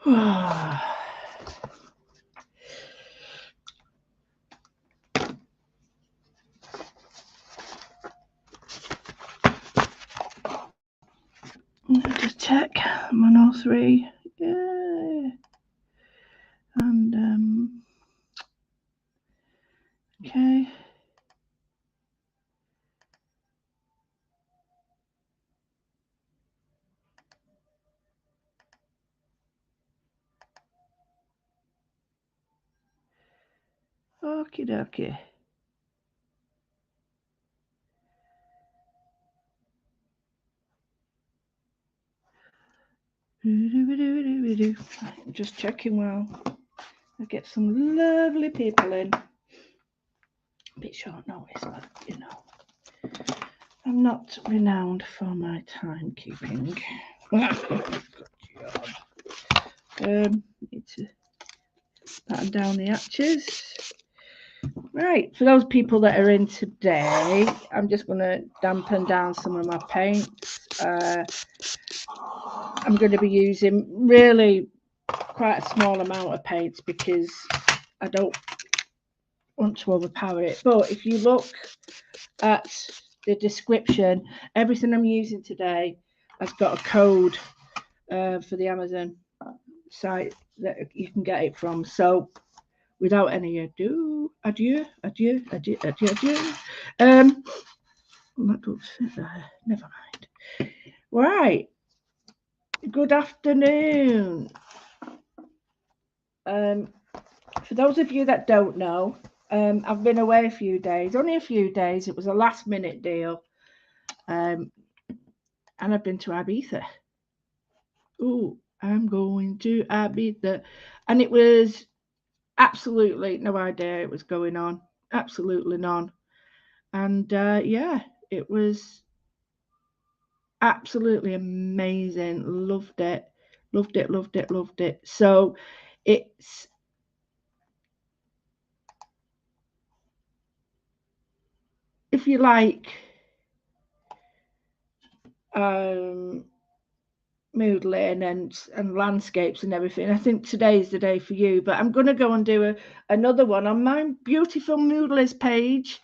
Just check I'm on all three. Yeah. And okay. Okie dokie. Just checking well. I get some lovely people in. A bit short notice, but you know, I'm not renowned for my timekeeping. Need to batten down the hatches. Right, for those people that are in today, I'm just going to dampen down some of my paints. I'm going to be using really quite a small amount of paints because I don't want to overpower it. But if you look at the description, everything I'm using today has got a code for the Amazon site that you can get it from. So without any ado, adieu. That don't sit there. Never mind. Right. Good afternoon. For those of you that don't know, I've been away a few days, only a few days. It was a last minute deal. And I've been to Ibiza. Oh, I'm going to Ibiza. And it was absolutely no idea it was going on. Absolutely none. And yeah, it was absolutely amazing. Loved it. Loved it, loved it, loved it. So it's if you like moodling and landscapes and everything, I think today's the day for you. But I'm going to go and do another one on my beautiful Moodlers page.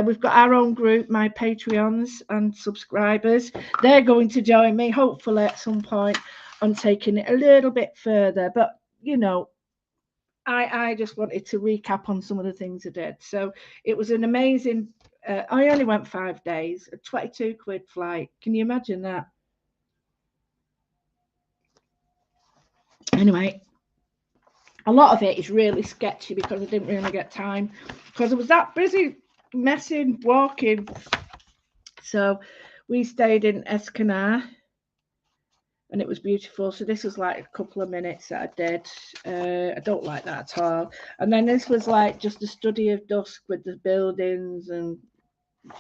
We've got our own group, my Patreons and subscribers. They're going to join me, hopefully at some point, on taking it a little bit further. But you know, I just wanted to recap on some of the things I did. So it was an amazing. I only went 5 days, a 22 quid flight. Can you imagine that? Anyway, a lot of it is really sketchy because I didn't really get time because I was that busy messing, walking. So we stayed in Escanar and it was beautiful. So this was like a couple of minutes that I did. I don't like that at all. And then this was like just a study of dusk with the buildings and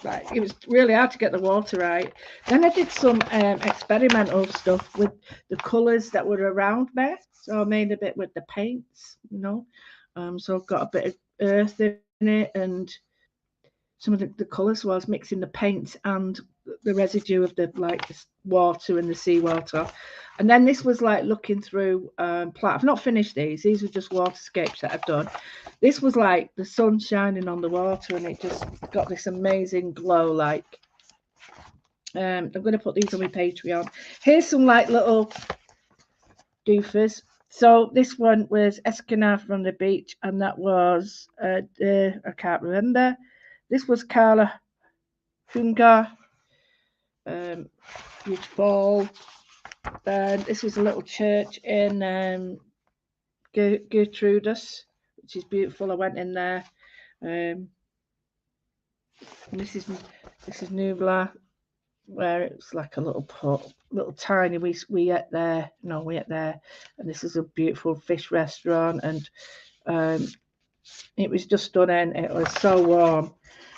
like it was really hard to get the water right. Then I did some experimental stuff with the colours that were around me. So I made a bit with the paints, you know. So I've got a bit of earth in it and some of the colours was mixing the paint and the residue of the like the water and the seawater. And then this was like looking through I've not finished these were just waterscapes that I've done. This was like the sun shining on the water and it just got this amazing glow. Like I'm going to put these on my Patreon. Here's some like little doofers. So this one was Escanar from the beach and that was I can't remember. This was Carla Funga, beautiful. And this was a little church in Gertrudis, which is beautiful. I went in there. And this is Nubla, where it's like a little pub, little tiny. We ate there. No, we ate there, and this is a beautiful fish restaurant, and it was just stunning. It was so warm.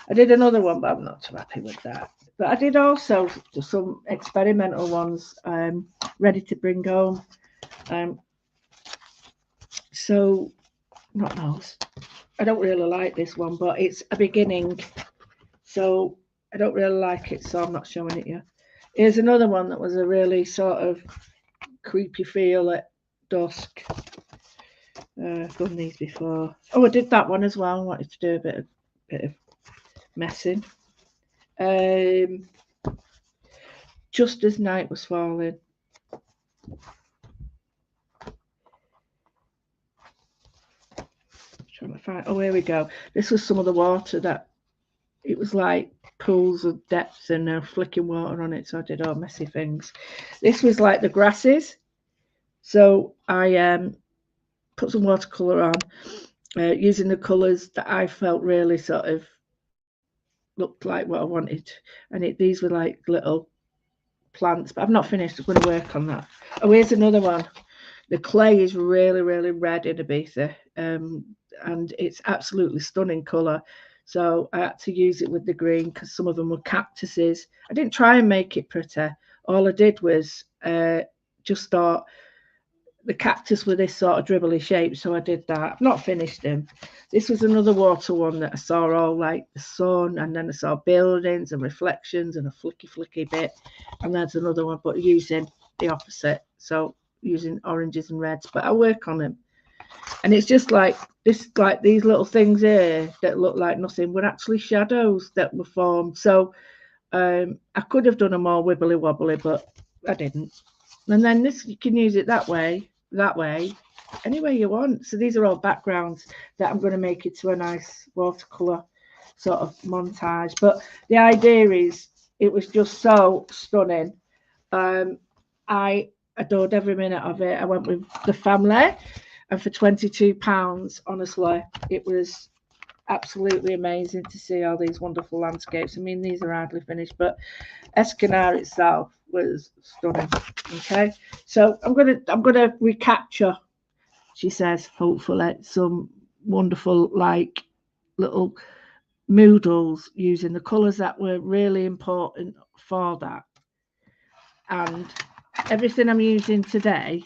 I did another one, but I'm not too happy with that. But I did also some experimental ones ready to bring home. So, not those. I don't really like this one, but it's a beginning. So, I don't really like it, so I'm not showing it you. Here's another one that was a really sort of creepy feel. Dusk. I've done these before. Oh, I did that one as well. I wanted to do a bit of messing. Just as night was falling. Trying to find. Oh, here we go. This was some of the water that it was like pools of depths and flicking water on it. So I did all messy things. This was like the grasses. So I put some watercolor on using the colours that I felt really sort of looked like what I wanted. And these were like little plants, but I've not finished. I'm going to work on that. Oh, here's another one. The clay is really, really red in ibiza, and it's absolutely stunning colour. So I had to use it with the green because some of them were cactuses. I didn't try and make it pretty. All I did was just thought the cactus with this sort of dribbly shape, so I did that. I've not finished them. This was another water one that I saw all like the sun, and then I saw buildings and reflections and a flicky bit, and there's another one, but using the opposite, so using oranges and reds. But I work on them, and it's just like this, like these little things here that look like nothing were actually shadows that were formed. So I could have done a more wibbly wobbly, but I didn't. And then this, you can use it that way, any way you want. So these are all backgrounds that I'm going to make it to a nice watercolor sort of montage. But the idea is, it was just so stunning. I adored every minute of it. I went with the family, and for £22, honestly, it was absolutely amazing to see all these wonderful landscapes. I mean, these are hardly finished, but Escanar itself was stunning. Okay, so I'm gonna recapture, she says, hopefully some wonderful like little moodles using the colours that were really important for that. And everything I'm using today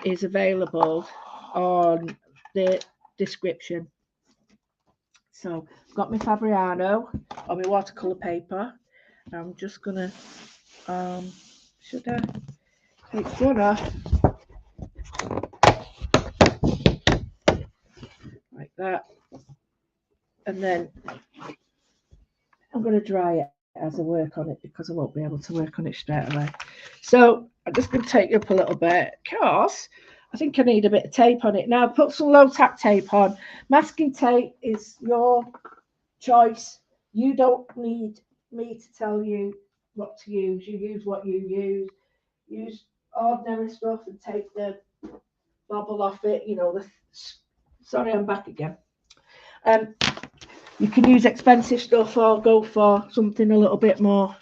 is available on the description. So I've got my Fabriano on my watercolour paper. I'm just gonna should I take one off like that, and then I'm going to dry it as I work on it, because I won't be able to work on it straight away. So I'm just going to take it up a little bit, because I think I need a bit of tape on it. Now put some low tack tape on. Masking tape is your choice. You don't need me to tell you what to use. You use what you use. Use ordinary stuff and take the bobble off it. You know, sorry, I'm back again. You can use expensive stuff or go for something a little bit more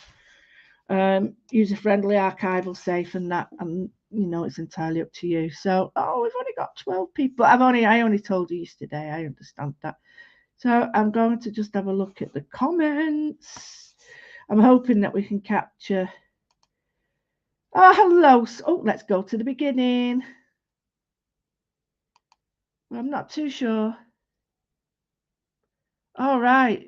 user-friendly, archival safe, and that, and you know, it's entirely up to you. So, oh, we've only got 12 people. I only told you yesterday. I understand that. So I'm going to just have a look at the comments. I'm hoping that we can capture. Oh, hello. Oh, let's go to the beginning. Well, I'm not too sure. All right.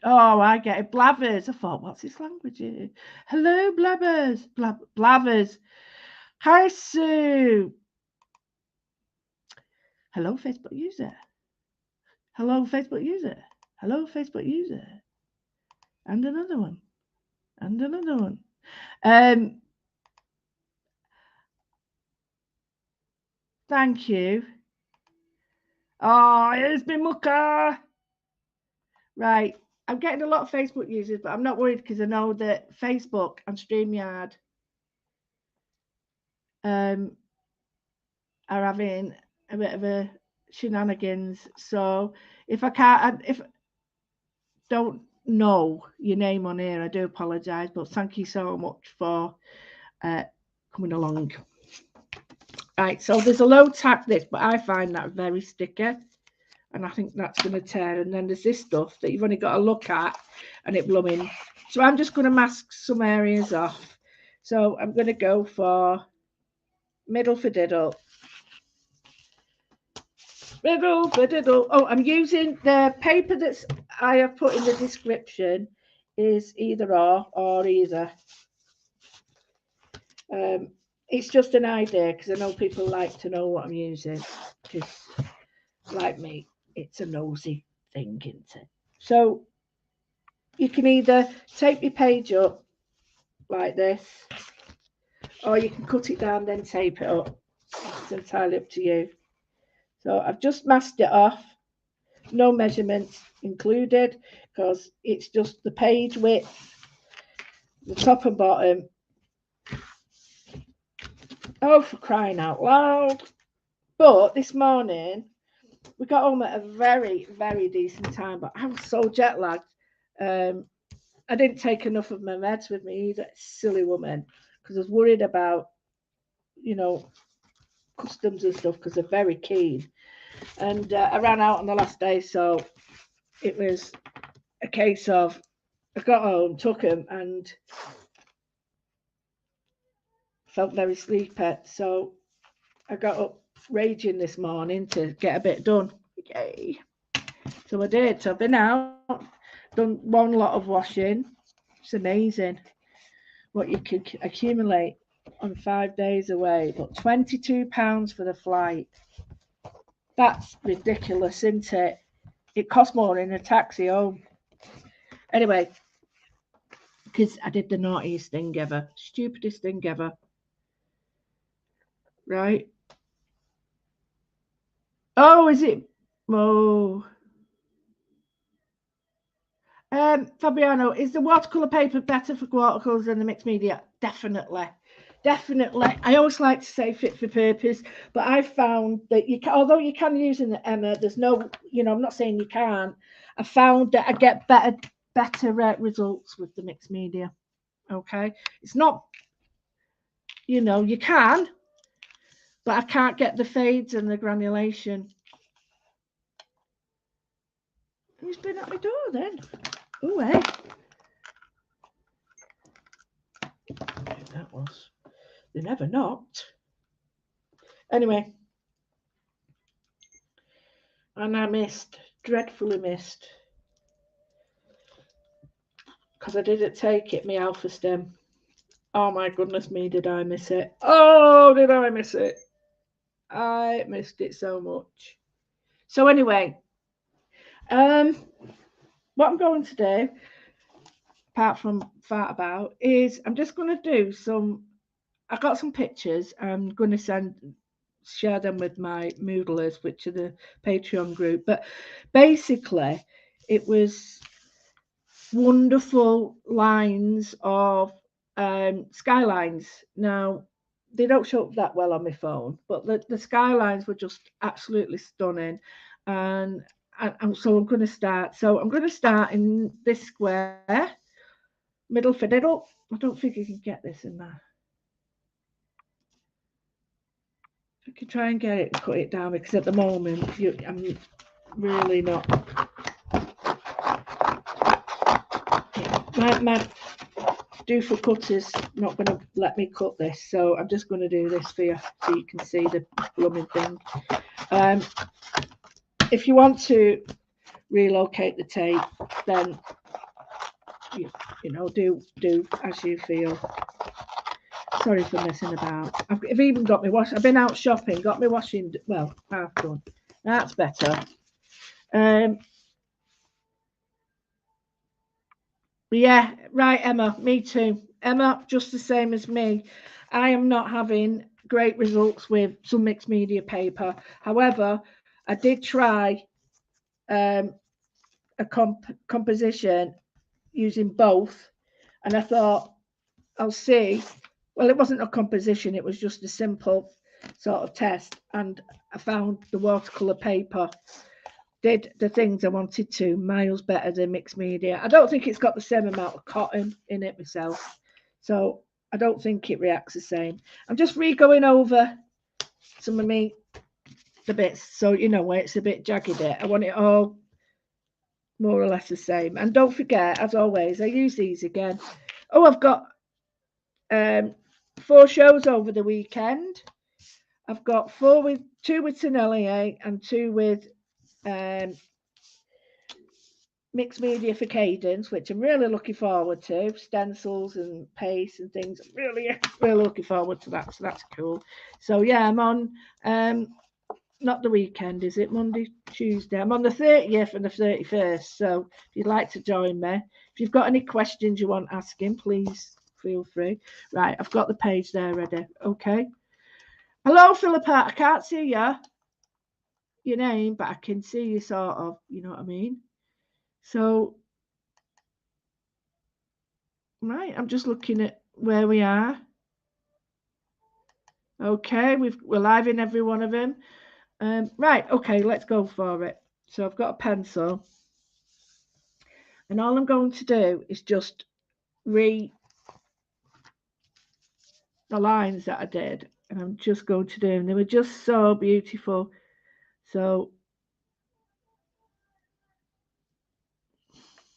Oh, I get it. Blabbers. I thought, what's this language here? Hello, Blabbers. Blabbers. Hi, Sue. Hello, Facebook user. Hello, Facebook user. Hello, Facebook user. And another one. And another one. Thank you. Oh, here's my mucker. Right. I'm getting a lot of Facebook users, but I'm not worried, because I know that Facebook and StreamYard are having a bit of a shenanigans. So if I can't, if don't know your name on here, I do apologise, but thank you so much for coming along. Right, so there's a low tack this, but I find that very sticky, and I think that's going to tear. And then there's this stuff that you've only got to look at, and it blooming. So I'm just going to mask some areas off. So I'm going to go for middle for diddle. Middle for diddle. Oh, I'm using the paper that's I have put in the description is either or either. it's just an idea because I know people like to know what I'm using. Because, like me, it's a nosy thing, isn't it? So you can either tape your page up like this, or you can cut it down, then tape it up. It's entirely up to you. So I've just masked it off, no measurements included, because it's just the page width, the top and bottom. Oh, for crying out loud. But this morning, we got home at a very, very decent time, but I was so jet lagged. Um, I didn't take enough of my meds with me either, silly woman, because I was worried about, you know, customs and stuff, because they're very keen. And I ran out on the last day, so it was a case of I got home, took them, and felt very sleepy. So I got up raging this morning to get a bit done. Yay. So I did. So I've been out, done one lot of washing. It's amazing what you can accumulate on 5 days away. But £22 for the flight. That's ridiculous, isn't it? It costs more in a taxi home. Anyway, because I did the naughtiest thing ever, stupidest thing ever. Right? Oh, is it? Oh. Fabiano, is the watercolour paper better for watercolours than the mixed media? Definitely. Definitely. I always like to say fit for purpose, but I found that you can, although you can use in the Emma, there's no, I'm not saying you can't. I found that I get better results with the mixed media. Okay. It's not, you can, but I can't get the fades and the granulation. Who's been at my door then? Oh, hey. That was. They never knocked. Anyway. And I missed, dreadfully missed. Because I didn't take it, my alpha stem. Oh my goodness me, did I miss it? Oh, did I miss it? I missed it so much. So anyway, what I'm going to do, apart from fart about, is I'm just going to do I got some pictures. I'm going to share them with my moodlers, which are the Patreon group. But basically, it was wonderful lines of skylines. Now, they don't show up that well on my phone, but the skylines were just absolutely stunning. And so I'm going to start. So I'm going to start in this square, middle for diddle. I don't think you can get this in there. I can try and get it and cut it down because at the moment I'm really not. My do for cutters not going to let me cut this, so I'm just going to do this for you so you can see the blooming thing. If you want to relocate the tape, then do as you feel. Sorry for messing about. I've even got my wash. I've been out shopping, got my washing. Well, half done. That's better. Yeah, right, Emma. Me too. Emma, just the same as me. I am not having great results with some mixed media paper. However, I did try a composition using both, and I thought I'll see. Well, it wasn't a composition; it was just a simple sort of test, and I found the watercolor paper did the things I wanted to, miles better than mixed media. I don't think it's got the same amount of cotton in it myself, so I don't think it reacts the same. I'm just re-going over some of the bits, so where it's a bit jagged. I want it all more or less the same. And don't forget, as always, I use these again. Oh, I've got 4 shows over the weekend. I've got 2 with Tennellier and 2 with mixed media for Cadence, which I'm really looking forward to. Stencils and paste and things. I'm really looking forward to that. So that's cool. So yeah, I'm on not the weekend, is it? Monday, Tuesday. I'm on the 30th and the 31st. So if you'd like to join me, if you've got any questions you want asking, please feel free. Right, I've got the page there ready. Okay. Hello, Philippa. I can't see your name, but I can see you sort of. You know what I mean? So, right, I'm just looking at where we are. Okay, we're live in every one of them. Right, okay, let's go for it. So I've got a pencil, and all I'm going to do is just read the lines that I did, and I'm just going to do them. They were just so beautiful. So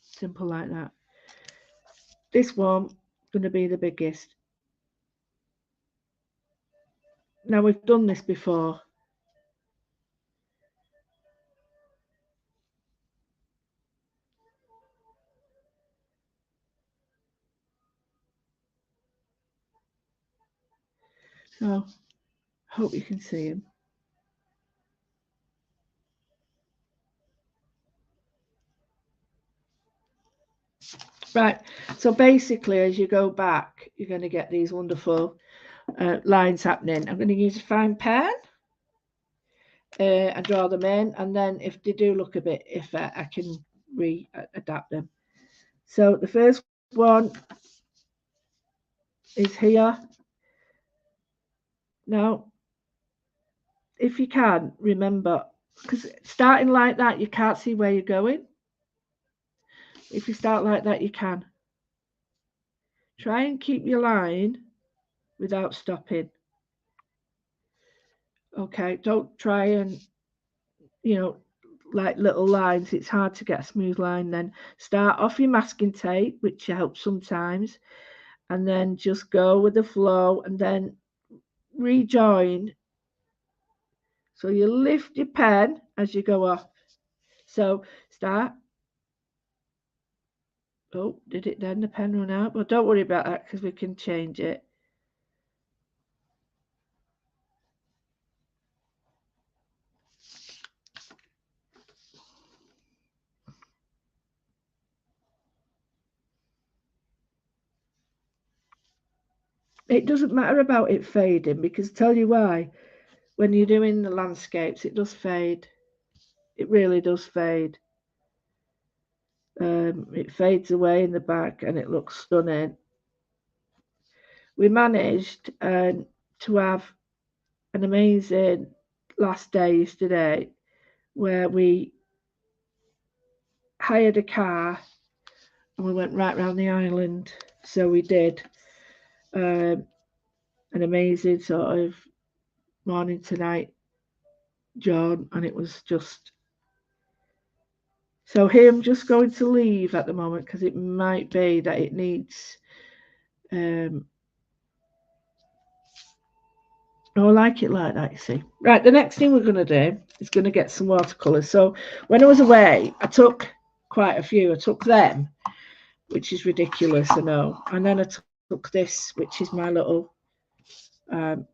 simple like that. This one going to be the biggest. Now we've done this before. So hope you can see him. Right, so basically as you go back, you're going to get these wonderful lines happening. I'm going to use a fine pen and draw them in, and then if they do look a bit iffy, I can adapt them. So the first one is here. Now, if you can, remember, because starting like that, you can't see where you're going. If you start like that, you can. Try and keep your line without stopping. Okay, don't try and, like little lines. It's hard to get a smooth line then. Start off your masking tape, which helps sometimes, and then just go with the flow and then rejoin. So you lift your pen as you go off. So start. Oh, did it then? The pen run out? Well, don't worry about that because we can change it. It doesn't matter about it fading because tell you why. When you're doing the landscapes, it does fade. It really does fade. It fades away in the back and it looks stunning. We managed to have an amazing last day yesterday where we hired a car and we went right round the island. So we did an amazing sort of morning to night John, and it was just so here I'm just going to leave at the moment because it might be that it needs oh, I like it like that, you see. Right, the next thing we're going to do is going to get some watercolours. So when I was away, I took quite a few. I took them, which is ridiculous, I know. And then I took this, which is my little and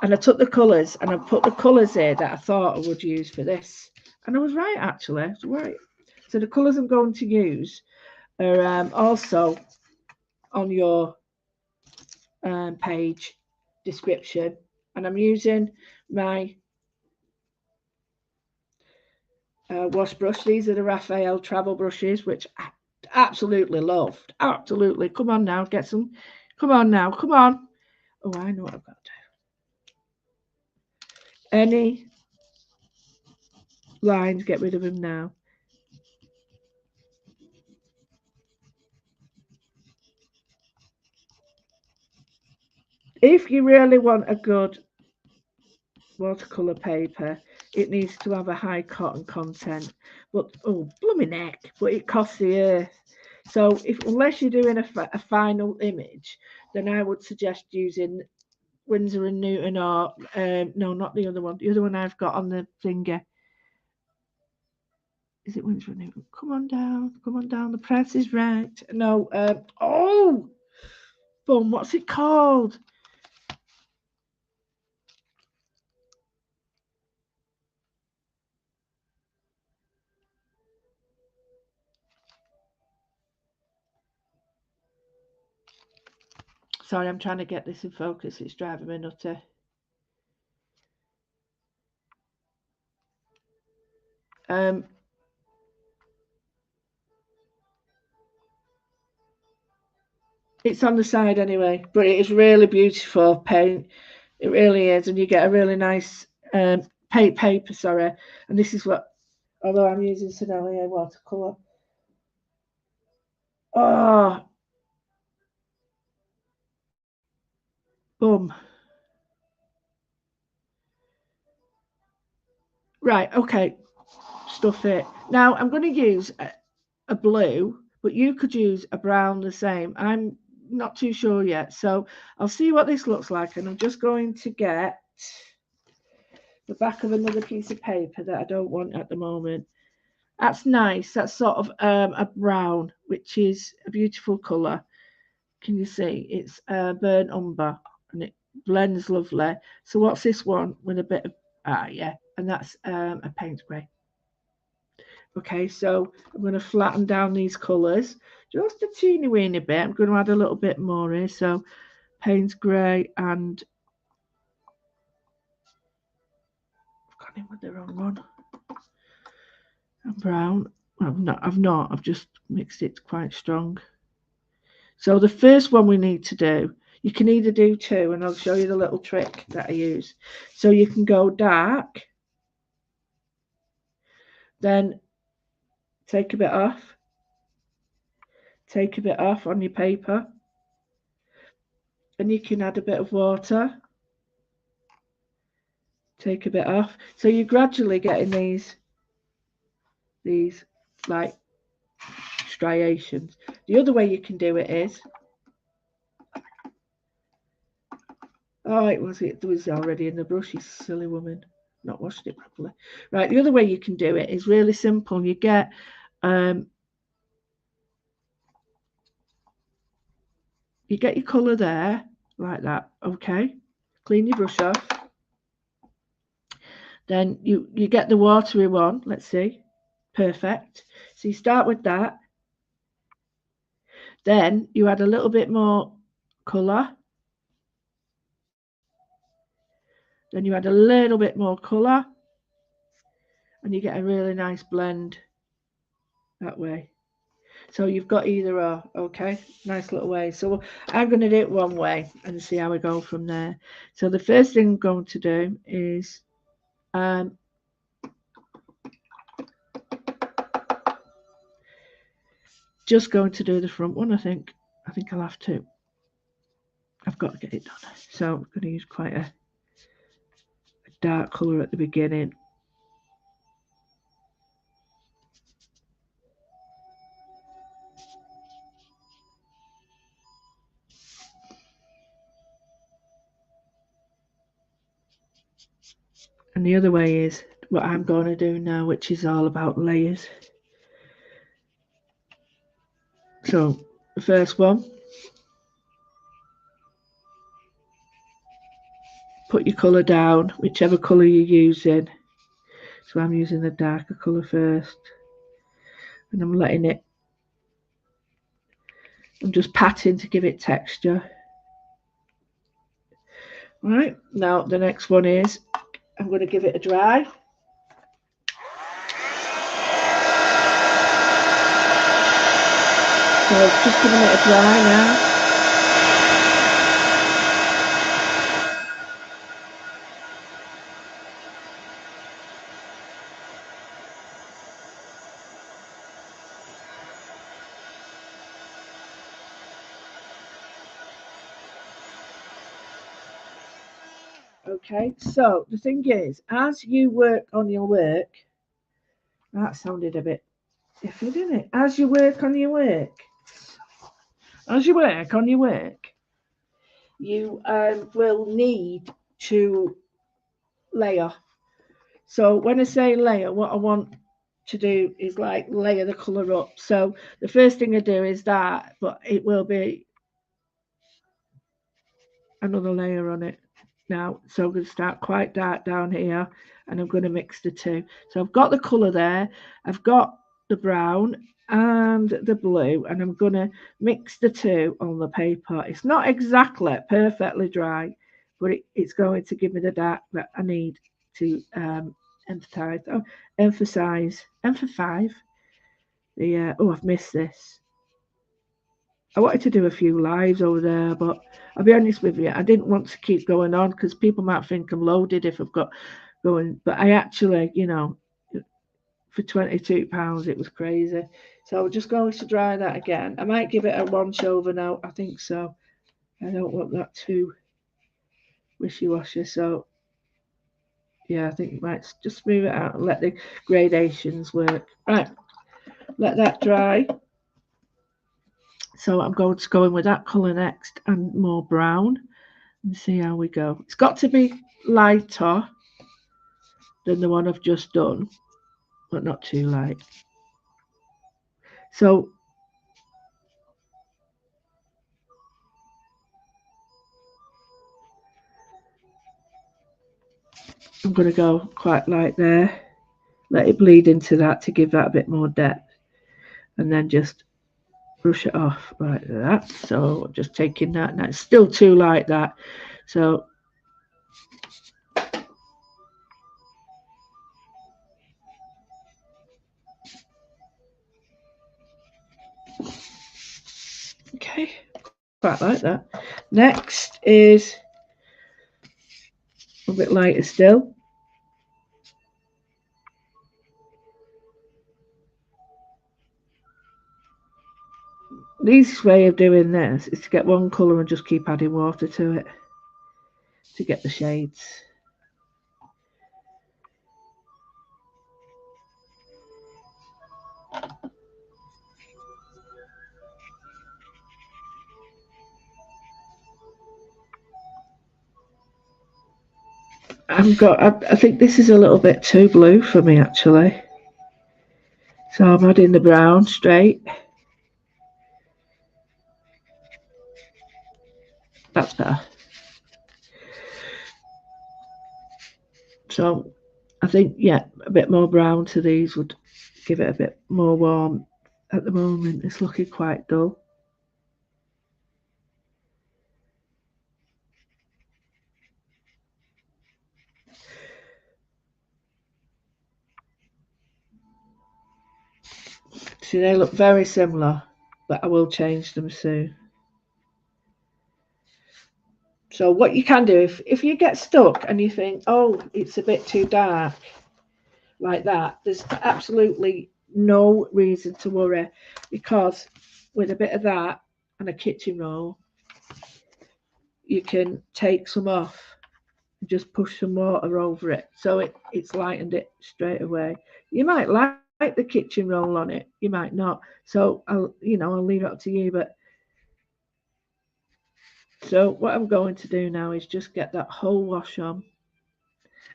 I took the colours and I put the colours here that I thought I would use for this. And I was right, actually. I was right. So the colours I'm going to use are also on your page description. And I'm using my wash brush. These are the Raphael travel brushes, which I absolutely loved. Absolutely. Come on now, get some. Come on now, come on. Oh, I know what I've got to do. Any lines, get rid of them now. If you really want a good watercolor paper, it needs to have a high cotton content. But oh, blooming neck! But it costs the earth. So unless you're doing a final image, then I would suggest using Windsor and Newton, or no, not the other one. The other one I've got on the finger. Is it when it's running? Come on down. Come on down. The price is right. No. Oh, boom. What's it called? Sorry, I'm trying to get this in focus. It's driving me nutter. Um, it's on the side anyway, but it is really beautiful paint. It really is, and you get a really nice paper. Sorry, and this is what. Although I'm using Sennelier watercolor. Oh, boom. Right, okay. Stuff it. Now I'm going to use a blue, but you could use a brown the same. I'm not too sure yet. So I'll see what this looks like. And I'm just going to get the back of another piece of paper that I don't want at the moment. That's nice. That's sort of a brown, which is a beautiful colour. Can you see? It's burnt umber and it blends lovely. So what's this one with a bit of, yeah, and that's a paint grey. Okay, so I'm going to flatten down these colours just a teeny weeny bit. I'm going to add a little bit more here. So Payne's grey and I've gone in with the wrong one. And brown. I've just mixed it quite strong. So the first one we need to do, you can either do two, and I'll show you the little trick that I use. So you can go dark, then take a bit off, take a bit off on your paper, and you can add a bit of water, take a bit off. So you're gradually getting these like striations. The other way you can do it is, oh, it was already in the brush, you silly woman. Not washed it properly. Right, the other way you can do it is really simple. You get your colour there, like that, okay? Clean your brush off. Then you get the watery one, let's see. Perfect. So you start with that. Then you add a little bit more colour. Then you add a little bit more colour. And you get a really nice blend that way. So you've got either or, okay? Nice little way. So I'm going to do it one way and see how we go from there. So the first thing I'm going to do is just going to do the front one, I think. I think I'll have to. I've got to get it done. So I'm going to use quite a dark colour at the beginning. And the other way is what I'm going to do now, which is all about layers. So the first one, put your colour down, whichever colour you're using. So I'm using the darker colour first. And I'm letting it, I'm just patting to give it texture. Right, now the next one is, I'm going to give it a dry. So just giving it a dry now. Okay, so the thing is, as you work on your work, that sounded a bit iffy, didn't it? As you work on your work, you will need to layer. So when I say layer, what I want to do is like layer the colour up. So the first thing I do is that, but it will be another layer on it now. So I'm going to start quite dark down here and I'm going to mix the two. So I've got the colour there, I've got the brown and the blue, and I'm going to mix the two on the paper. It's not exactly perfectly dry, but it's going to give me the dark that I need to emphasize the oh, I've missed this. I wanted to do a few lives over there, but I'll be honest with you, I didn't want to keep going on because people might think I'm loaded if I've got going. But I actually, for £22, it was crazy. So I'm just going to dry that again. I might give it a once over now. I think so. I don't want that too wishy-washy. So yeah, I think you might just move it out and let the gradations work. Right, let that dry. So I'm going to go in with that colour next and more brown and see how we go. It's got to be lighter than the one I've just done, but not too light. So I'm going to go quite light there. Let it bleed into that to give that a bit more depth. And then just brush it off like that. So just taking that. Now it's still too light, that. So okay, quite like that. Next is a bit lighter still. The easiest way of doing this is to get one colour and just keep adding water to it to get the shades. I think this is a little bit too blue for me actually. So I'm adding the brown straight. That's better. So I think, yeah, a bit more brown to these would give it a bit more warm. At the moment, it's looking quite dull. See, they look very similar, but I will change them soon. So what you can do, if you get stuck and you think, oh, it's a bit too dark, like that, there's absolutely no reason to worry, because with a bit of that and a kitchen roll, you can take some off and just push some water over it, so it's lightened it straight away. You might like the kitchen roll on it, you might not. So I'll leave it up to you. But so what I'm going to do now is just get that whole wash on,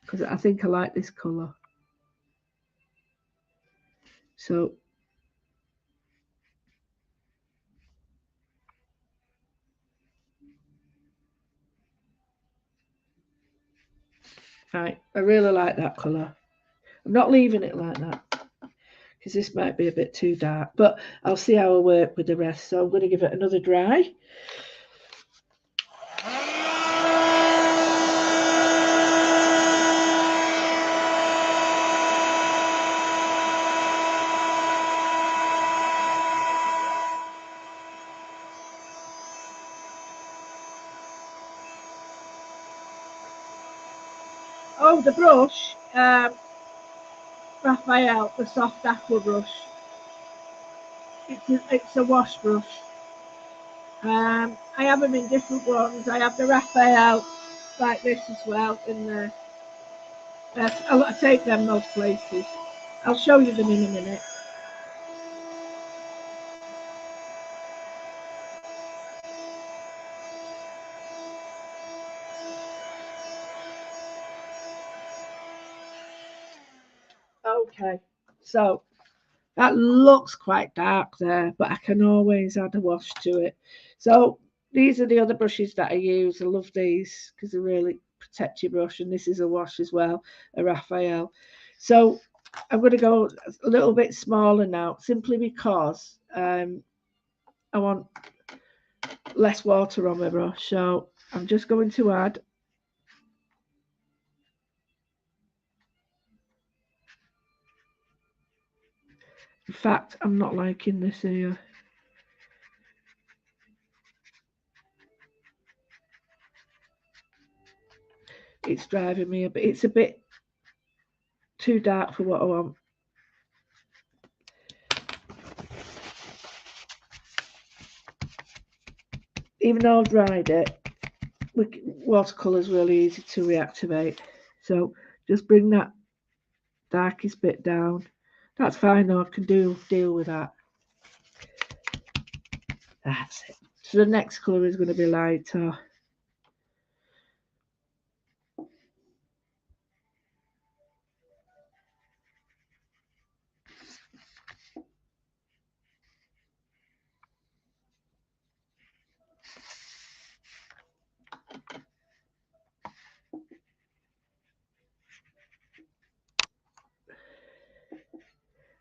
because I think I like this colour. So right, I really like that colour. I'm not leaving it like that because this might be a bit too dark, but I'll see how I work with the rest. So I'm going to give it another dry. Oh, the brush, Raphael, the soft aqua brush. It's a wash brush. I have them in different ones. I have the Raphael like this as well. I take them most places. I'll show you them in a minute. Okay, So that looks quite dark there, but I can always add a wash to it. So these are the other brushes that I use. I love these because they really protect your brush, and this is a wash as well, a Raphael. So I'm going to go a little bit smaller now, simply because I want less water on my brush. So I'm just going to add, in fact, I'm not liking this here. It's driving me a bit, it's a bit too dark for what I want. Even though I've dried it, watercolour is really easy to reactivate. So just bring that darkest bit down. That's fine though, I can deal with that. That's it. So the next colour is going to be lighter.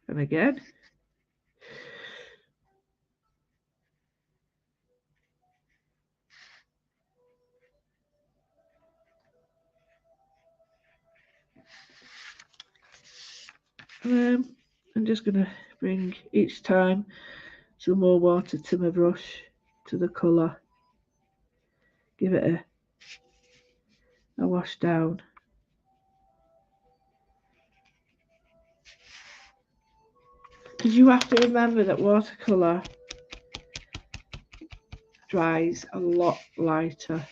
And again. I'm just going to bring each time some more water to my brush, to the colour. Give it a wash down. Because you have to remember that watercolour dries a lot lighter.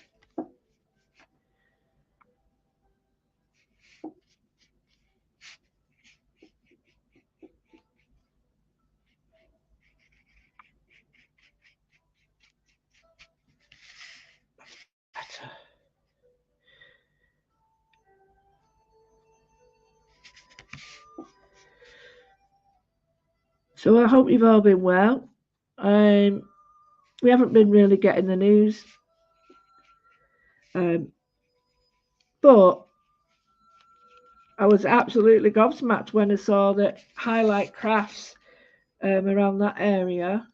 Better. So I hope you've all been well. We haven't been really getting the news, but I was absolutely gobsmacked when I saw that Highlight Crafts around that area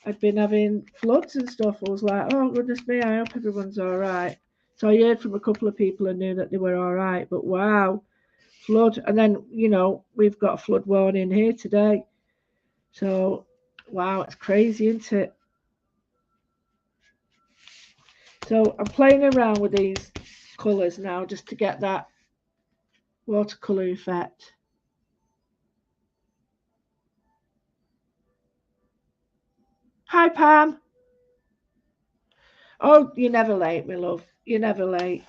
had been having floods and stuff. I was like, oh goodness me, I hope everyone's all right. So I heard from a couple of people and knew that they were all right, but wow, flood. And then, we've got a flood warning here today. So, wow, it's crazy, isn't it? So I'm playing around with these colours now just to get that watercolour effect. Hi, Pam. Oh, you're never late, my love. You're never late.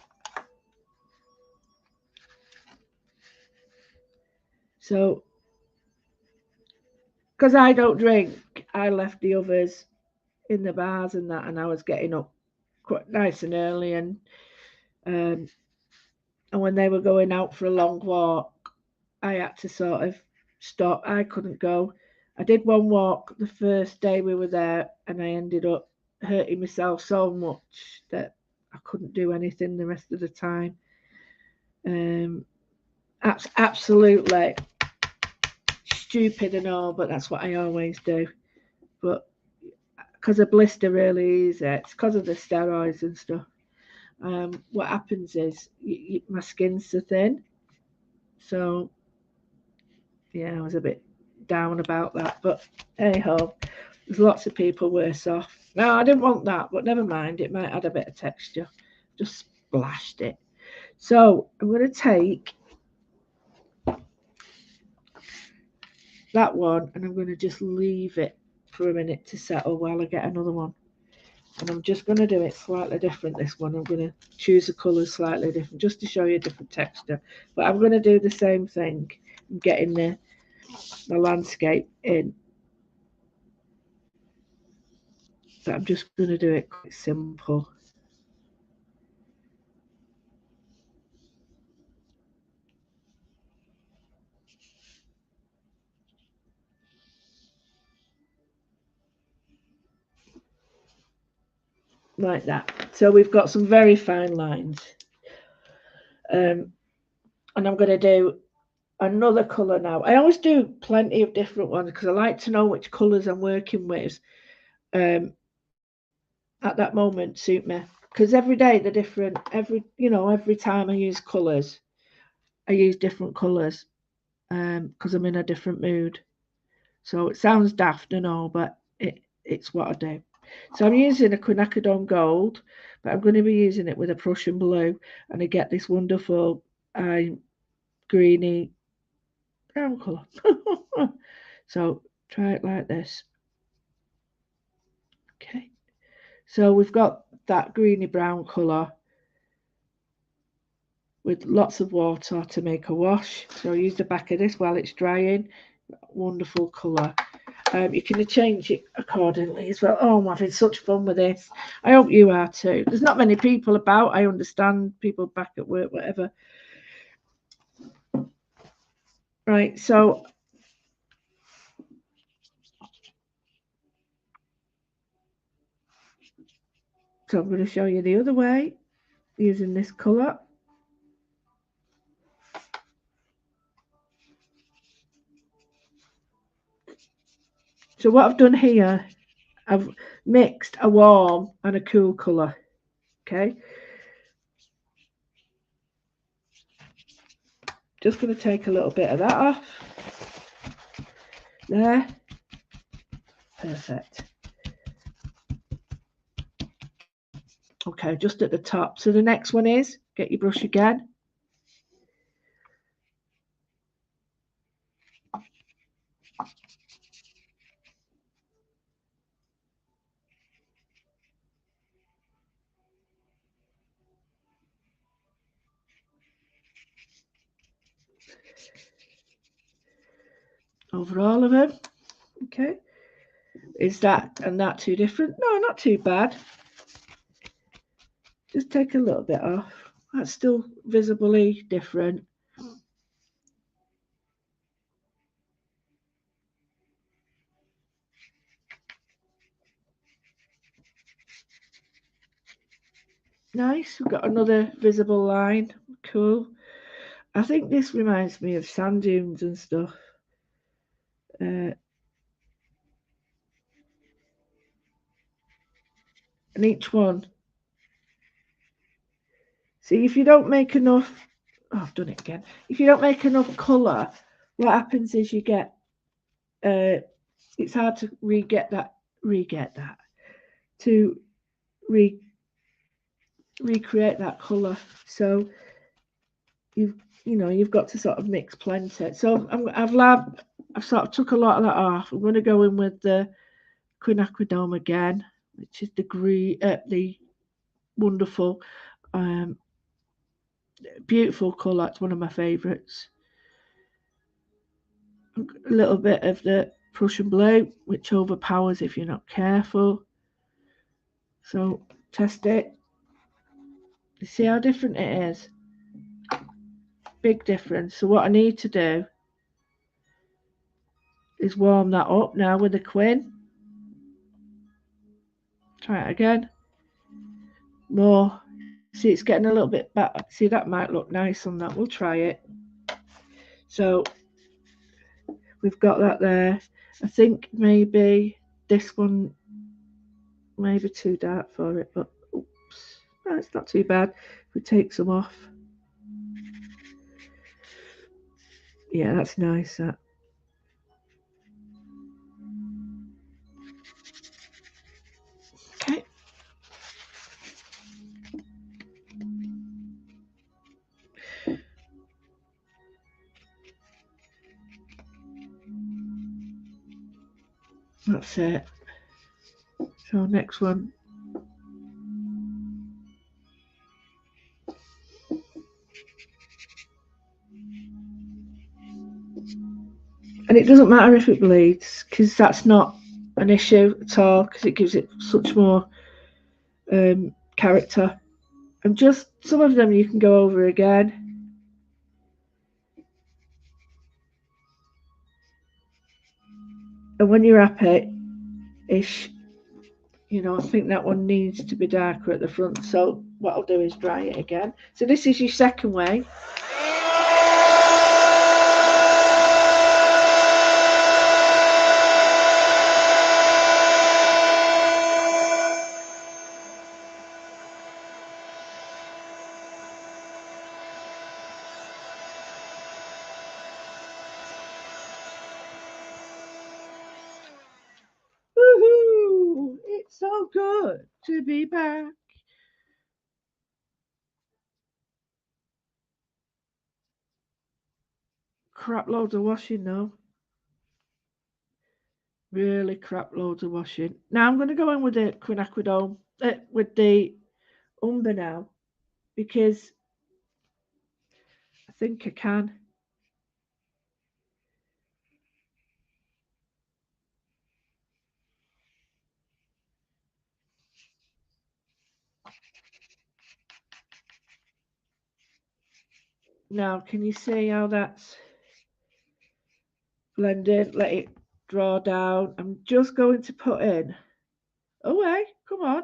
So, because I don't drink, I left the others in the bars and that, and I was getting up quite nice and early, um, and when they were going out for a long walk, I had to sort of stop. I couldn't go. I did one walk the first day we were there, and I ended up hurting myself so much that I couldn't do anything the rest of the time. Um, absolutely stupid and all, but that's what I always do. But because a blister really easy, it's because of the steroids and stuff. What happens is my skin's so thin, so yeah, I was a bit down about that. But anyhow, there's lots of people worse off. No, I didn't want that, but never mind. It might add a bit of texture. Just splashed it. So I'm going to take that one and I'm going to just leave it for a minute to settle while I get another one. And I'm just going to do it slightly different, this one. I'm going to choose the colours slightly different just to show you a different texture. But I'm going to do the same thing. I'm getting the landscape in. But I'm just going to do it quite simple. like that. So we've got some very fine lines. And I'm going to do another colour now. I always do plenty of different ones because I like to know which colours I'm working with at that moment suit me. Because every day they're different. Every time I use colours, I use different colours because I'm in a different mood. So it sounds daft and all, but it's what I do. So I'm using a quinacridone gold, but I'm going to be using it with a Prussian blue, and I get this wonderful greeny brown colour. So try it like this. Okay. So we've got that greeny brown colour with lots of water to make a wash. So I use the back of this while it's drying. Wonderful colour. You can change it accordingly as well. Oh, I'm having such fun with this. I hope you are too. There's not many people about. I understand people back at work, whatever. Right, so I'm going to show you the other way using this colour. So what I've done here, I've mixed a warm and a cool colour. Okay. Just going to take a little bit of that off. There. Perfect. Okay, just at the top. So the next one is, get your brush again. Over all of them. Okay. Is that and that too different? No, not too bad. Just take a little bit off. That's still visibly different. Nice. We've got another visible line. Cool. I think this reminds me of sand dunes and stuff. And each one. See, if you don't make enough, oh, I've done it again. If you don't make enough colour, what happens is you get, it's hard to to recreate that colour. So you've got to sort of mix plenty. So I've sort of took a lot of that off. I'm going to go in with the quinacridone again, which is the wonderful, beautiful colour. It's one of my favourites. A little bit of the Prussian blue, which overpowers if you're not careful. So test it. You see how different it is? Big difference. So what I need to do is warm that up now with the quin. Try it again. More. See, it's getting a little bit back. See, that might look nice on that. We'll try it. So we've got that there. I think maybe this one maybe too dark for it, but oops, no, it's not too bad. If we take some off. Yeah, that's nice. That. Okay. That's it. So next one. And it doesn't matter if it bleeds because that's not an issue at all because it gives it such more character. And just some of them you can go over again. And when you're happy ish, you know, I think that one needs to be darker at the front. So what I'll do is dry it again. So this is your second way. Woohoo! It's so good to be back. Crap loads of washing though. Really crap loads of washing. Now I'm going to go in with the quinacridone, with the umber now, because I think I can. Now, can you see how that's blended? Let it draw down. I'm just going to put in. Away, come on.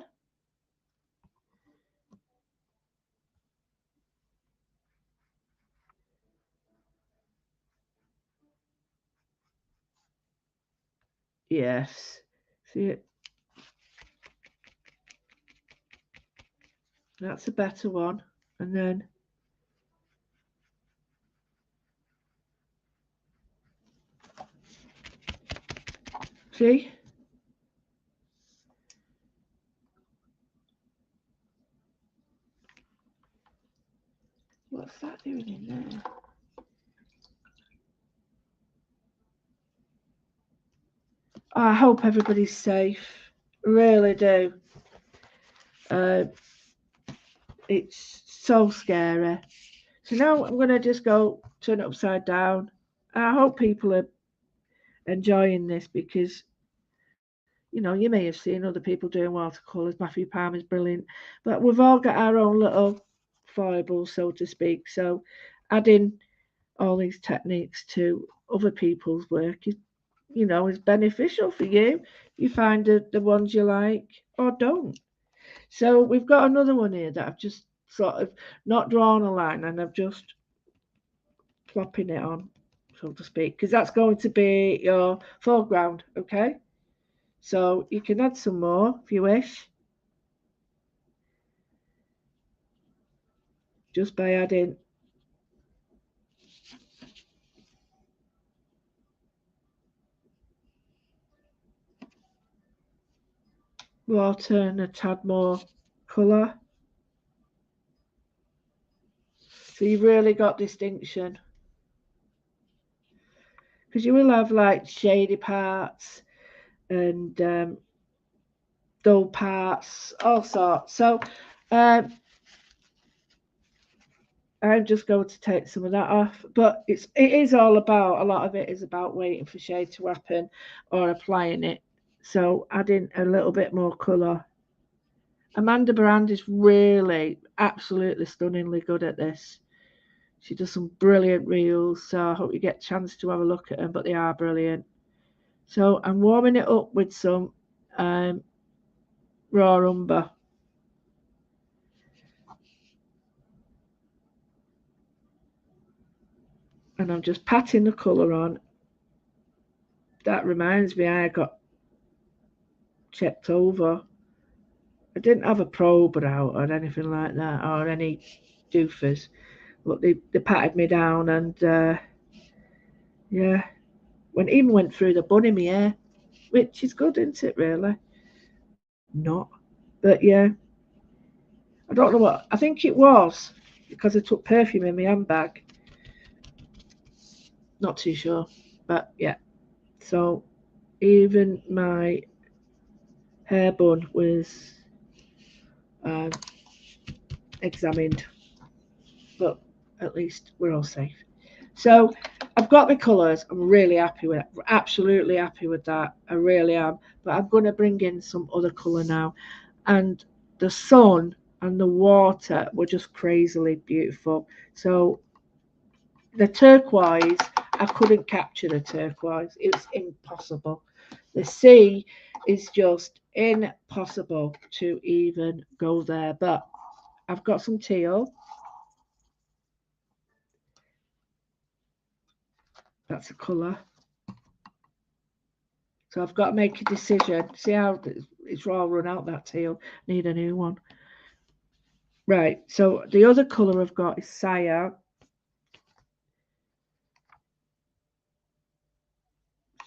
Yes. See it? That's a better one. And then, see? What's that doing in there? I hope everybody's safe. Really do. It's so scary. So now I'm going to just go turn it upside down. I hope people are enjoying this because, you know, you may have seen other people doing watercolours. Matthew Palmer's brilliant. But we've all got our own little foibles, so to speak. So adding all these techniques to other people's work is, you know, is beneficial for you. You find the ones you like or don't. So we've got another one here that I've just sort of not drawn a line and I've just plopping it on, so to speak, because that's going to be your foreground, okay? So you can add some more if you wish, just by adding water and a tad more colour. So you've really got distinction. Because you will have like shady parts and dull parts, all sorts. So um, I'm just going to take some of that off. But it is all about, a lot of it is about waiting for shade to happen or applying it. So adding a little bit more colour. Amanda Brand is really absolutely stunningly good at this. She does some brilliant reels, so I hope you get a chance to have a look at them, but they are brilliant. So I'm warming it up with some raw umber. And I'm just patting the colour on. That reminds me, I got checked over. I didn't have a prober out or anything like that, or any doofers, but they patted me down and yeah, even went through the bun in my hair, which is good, isn't it? Really, not, but yeah, I don't know what I think it was because I took perfume in my handbag. Not too sure, but yeah. So even my hair bun was um, examined, but at least we're all safe. So I've got the colours. I'm really happy with it. Absolutely happy with that. I really am. But I'm going to bring in some other colour now. And the sun and the water were just crazily beautiful. So the turquoise, I couldn't capture the turquoise. It was impossible. The sea is just impossible to even go there. But I've got some teal. That's a colour. So I've got to make a decision. See how it's all run out, that teal. Need a new one. Right, so the other colour I've got is cyan.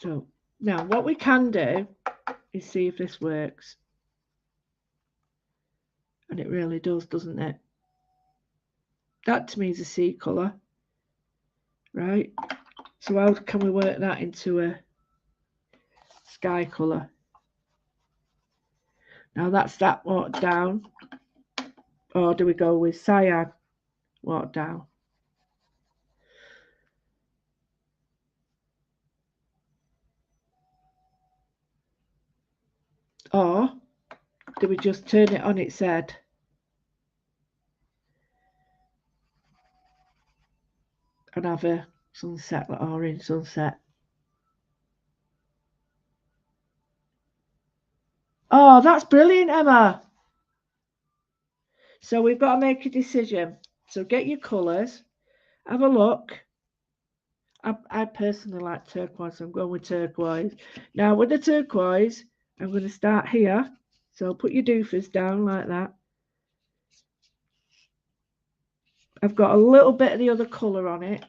So now what we can do is see if this works. And it really does, doesn't it? That to me is a sea colour. Right? So how can we work that into a sky colour? Now that's that watered down. Or do we go with cyan watered down? Or do we just turn it on its head? And have a sunset, like orange sunset. Oh, that's brilliant, Emma. So we've got to make a decision. So get your colours, have a look. I personally like turquoise, so I'm going with turquoise. Now with the turquoise, I'm going to start here. So put your doofers down like that. I've got a little bit of the other colour on it,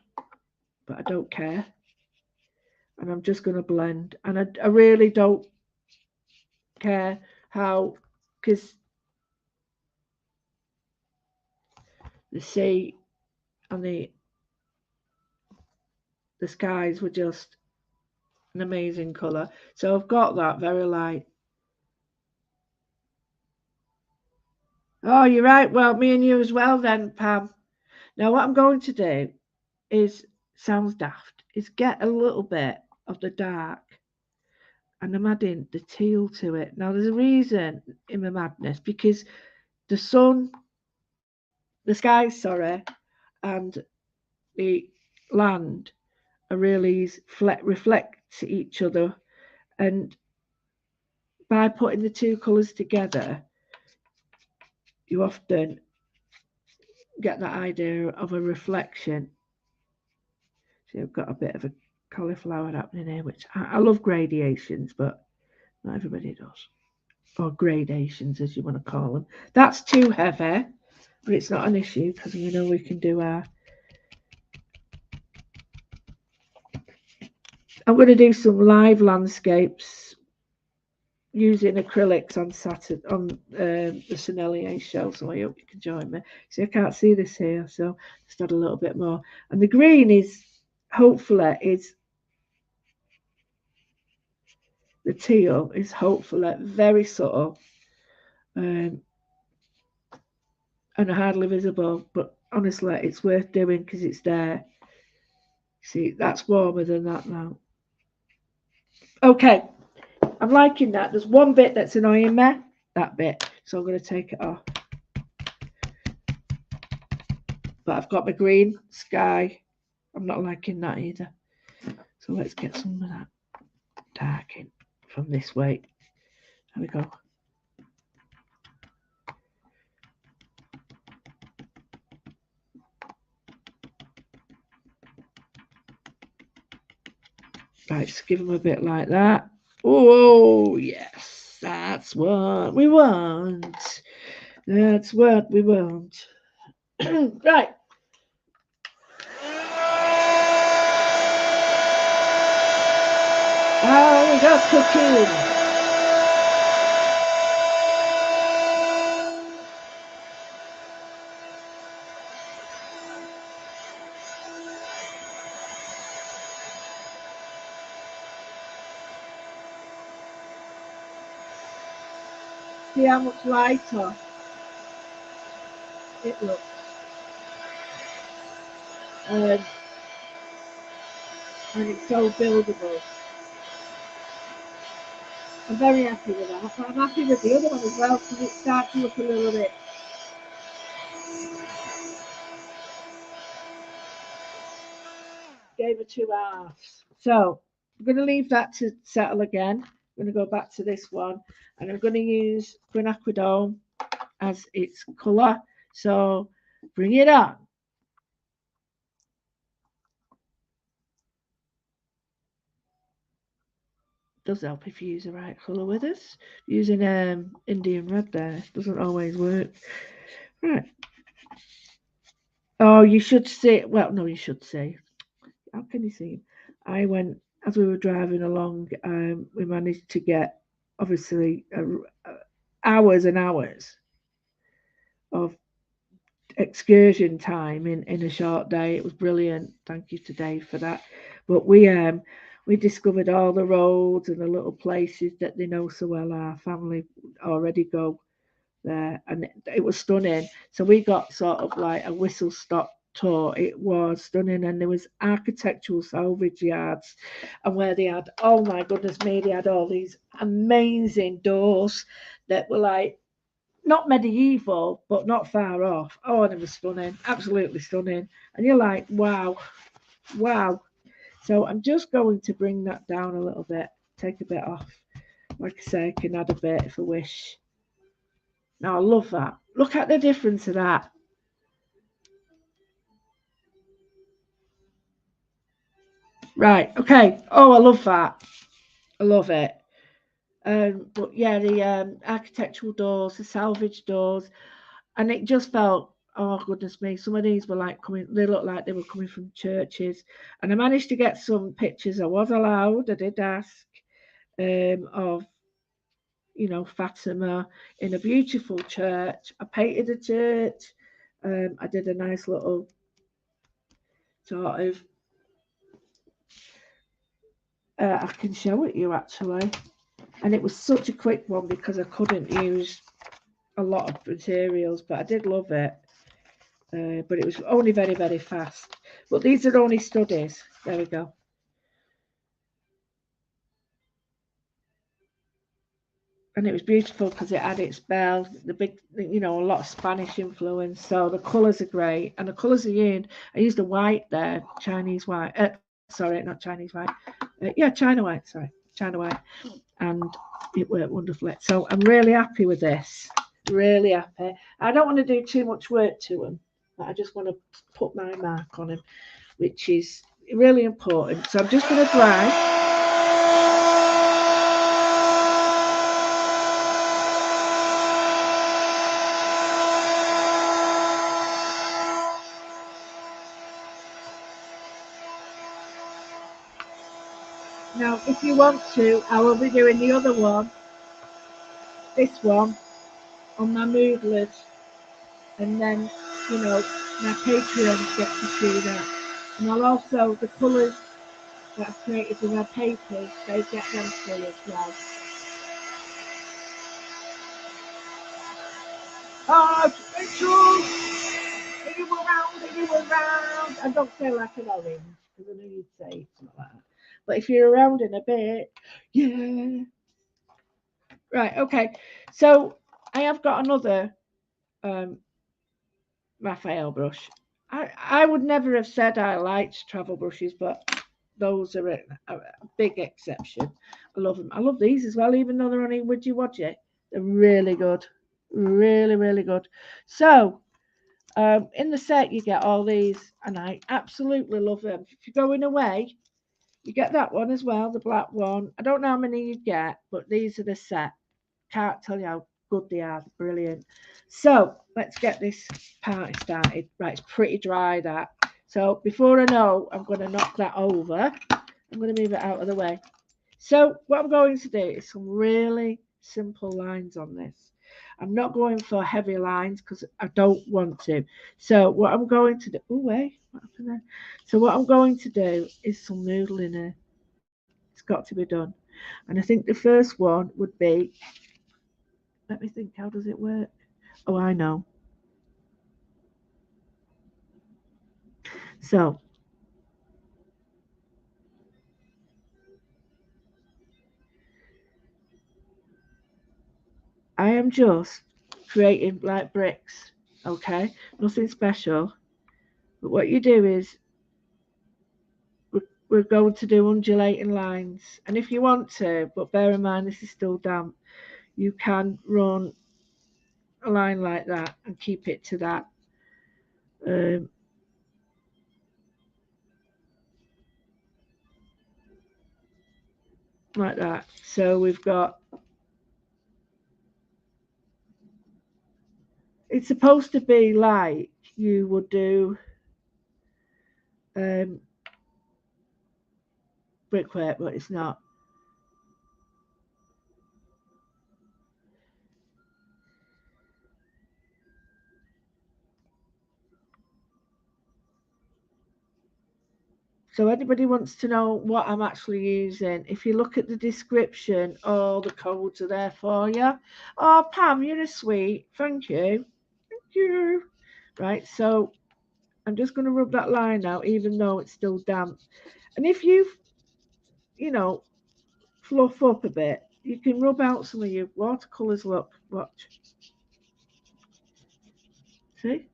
but I don't care. And I'm just going to blend. And I really don't care how, because the sea and the skies were just an amazing colour. So I've got that very light. Oh, you're right. Well, me and you as well then, Pam. Now what I'm going to do is, sounds daft, is get a little bit of the dark and I'm adding the teal to it. Now there's a reason in my madness, because the sun, the sky, sorry, and the land are really reflect each other, and by putting the two colours together, you often get that idea of a reflection. So I've got a bit of a cauliflower happening here, which I love gradations, but not everybody does. Or gradations, as you want to call them. That's too heavy, but it's not an issue because we know we can do our. I'm going to do some live landscapes using acrylics on Saturday on the Sennelier show, so I hope you can join me. See, I can't see this here, so just add a little bit more. And the green is, hopefully, is the teal is hopefully very subtle and hardly visible, but honestly, it's worth doing because it's there. See, that's warmer than that now. Okay, I'm liking that. There's one bit that's annoying me, that bit, so I'm going to take it off. But I've got my green sky. I'm not liking that either. So let's get some of that dark in from this way. There we go. Right, just give them a bit like that. Oh, yes, that's what we want. That's what we want. Right. Oh, we got cooking. See how much lighter it looks. And it's so buildable. I'm very happy with that. But I'm happy with the other one as well because it starts to look a little bit. Gave her 2 halves. So I'm going to leave that to settle again. I'm going to go back to this one, and I'm going to use quinacridone as its colour. So bring it on. Does help if you use the right colour with us. Using Indian red there doesn't always work. Right. Oh, you should see. Well, no, you should see. How can you see? I went as we were driving along. We managed to get obviously hours and hours of excursion time in a short day. It was brilliant. Thank you to Dave for that. But we discovered all the roads and the little places that they know so well. Our family already go there, and it was stunning. So we got sort of like a whistle stop tour. It was stunning, and there was architectural salvage yards, and where they had, oh my goodness me, they had all these amazing doors that were like not medieval, but not far off. Oh, and it was stunning, absolutely stunning. And you're like, wow, wow. So I'm just going to bring that down a little bit, take a bit off. Like I say, I can add a bit if I wish. Now I love that. Look at the difference of that. Right, okay. Oh, I love that. I love it. But yeah, the architectural doors, the salvage doors, and it just felt, oh goodness me, some of these were like coming, they looked like they were coming from churches. And I managed to get some pictures. I was allowed, I did ask, of, Fatima in a beautiful church. I painted a church. I did a nice little sort of, I can show it you actually. And it was such a quick one because I couldn't use a lot of materials, but I did love it. But it was only very, very fast. But these are only studies. There we go. And it was beautiful because it had its bell, the big, a lot of Spanish influence. So the colours are great, and the colours are in. I used a white there, Chinese white. Sorry, not Chinese white. Yeah, China white. Sorry, China white, and it worked wonderfully. So I'm really happy with this. Really happy. I don't want to do too much work to them, but I just want to put my mark on them, which is really important. So I'm just going to dry. Now, if you want to, I will be doing the other one, this one, on my moodle, and then, my Patreons get to see that. And I'll also, the colours that I've created with my papers, they get them through as well. Oh, Rachel! Are you around? Are you around? I don't feel like an orange, because I know you'd say something like that. But if you're around in a bit, yeah. Right, okay. So I have got another um, Raphael brush. I would never have said I liked travel brushes, but those are a big exception. I love them. I love these as well, even though they're only Woody Wodgy. They're really good. Really, really good. So, in the set, you get all these, and I absolutely love them. If you're going away, you get that one as well, the black one. I don't know how many you get, but these are the set. Can't tell you how good they are. Brilliant. So let's get this party started. Right, it's pretty dry that. So before I know, I'm going to knock that over. I'm going to move it out of the way. So what I'm going to do is some really simple lines on this. I'm not going for heavy lines because I don't want to. So what I'm going to do, oh wait, what happened there? So what I'm going to do is some noodling here. It's got to be done. And I think the first one would be, let me think, how does it work? Oh, I know. So I am just creating like bricks, okay? Nothing special. But what you do is we're going to do undulating lines. And if you want to, but bear in mind this is still damp, you can run a line like that and keep it to that. Like that. So we've got, it's supposed to be like you would do brickwork, but it's not. So anybody wants to know what I'm actually using, if you look at the description, all the codes are there for you. Oh, Pam, you're a sweet. Thank you. Thank you. Right, so I'm just going to rub that line out, even though it's still damp. And if you know, fluff up a bit, you can rub out some of your watercolours. Look, watch. See?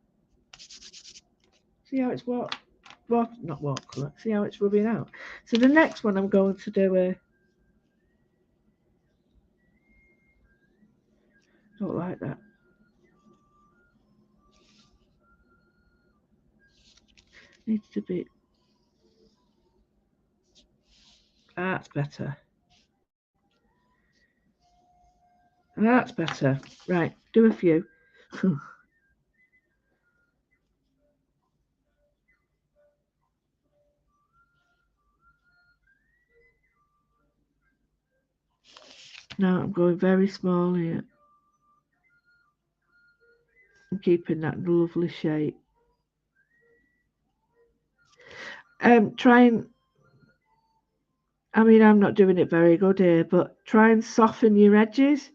See how it's not watercolour. See how it's rubbing out. So the next one I'm going to do don't like that. Needs to be. That's better. That's better. Right, do a few. Now I'm going very small here. I'm keeping that lovely shape. Try and, I mean, I'm not doing it very good here, but try and soften your edges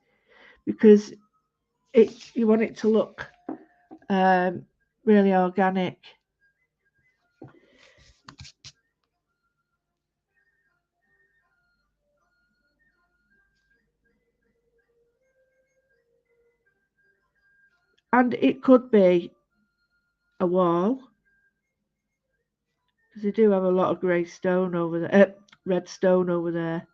because you want it to look really organic. And it could be a wall because they do have a lot of grey stone over there, red stone over there,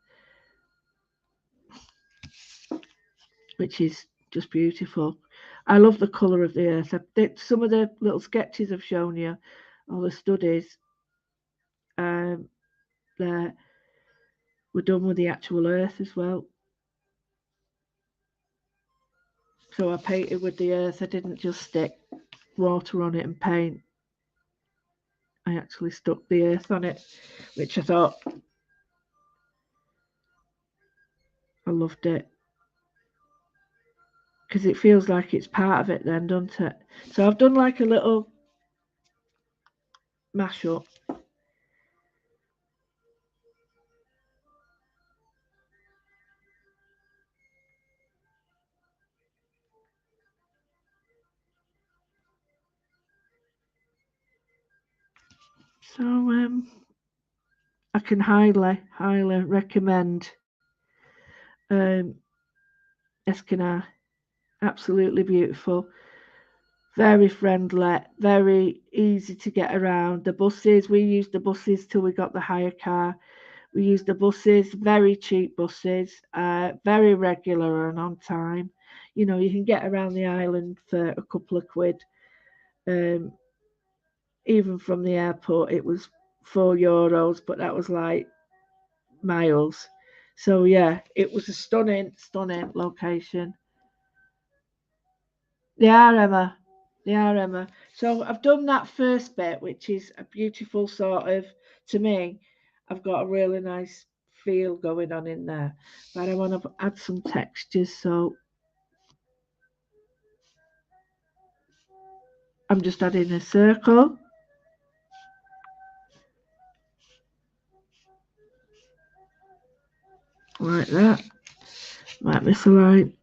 which is just beautiful. I love the colour of the earth. Some of the little sketches I've shown you, all the studies, there were done with the actual earth as well. So I painted with the earth. I didn't just stick water on it and paint. I actually stuck the earth on it, which I thought I loved it. Because it feels like it's part of it then, doesn't it? So I've done like a little mashup. So I can highly, highly recommend Escanard. Absolutely beautiful. Very friendly, very easy to get around. The buses, we used the buses till we got the hire car. We used the buses, very cheap buses, very regular and on time. You know, you can get around the island for a couple of quid. Even from the airport, it was €4, but that was like miles. So yeah, it was a stunning, stunning location. They are, Emma. They are, Emma. So I've done that first bit, which is a beautiful sort of, to me, I've got a really nice feel going on in there. But I want to add some textures, so I'm just adding a circle. Like that. Might miss a line.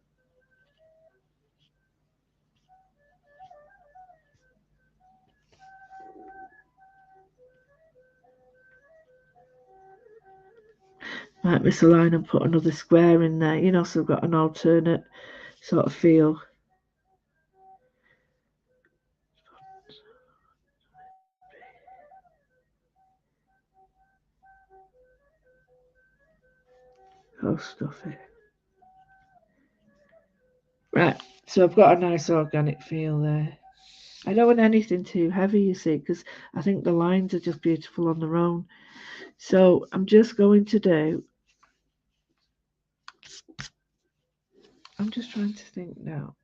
Might miss a line and put another square in there, you know, so I've got an alternate sort of feel. Oh, stuffy. Right, so I've got a nice organic feel there. I don't want anything too heavy, you see, because I think the lines are just beautiful on their own. So I'm just going to do, I'm just trying to think now.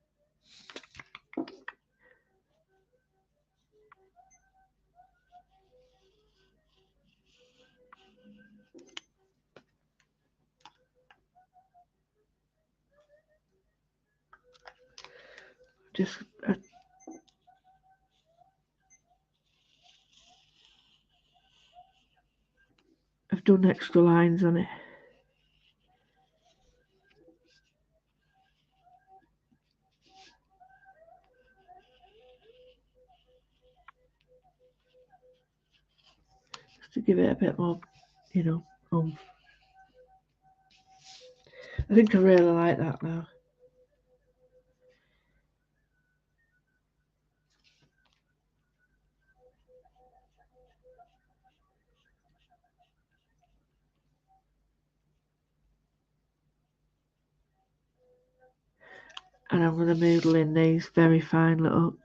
Just I've done extra lines on it. Just to give it a bit more, you know, oomph. I think I really like that now. And I'm going to moodle in these very fine little,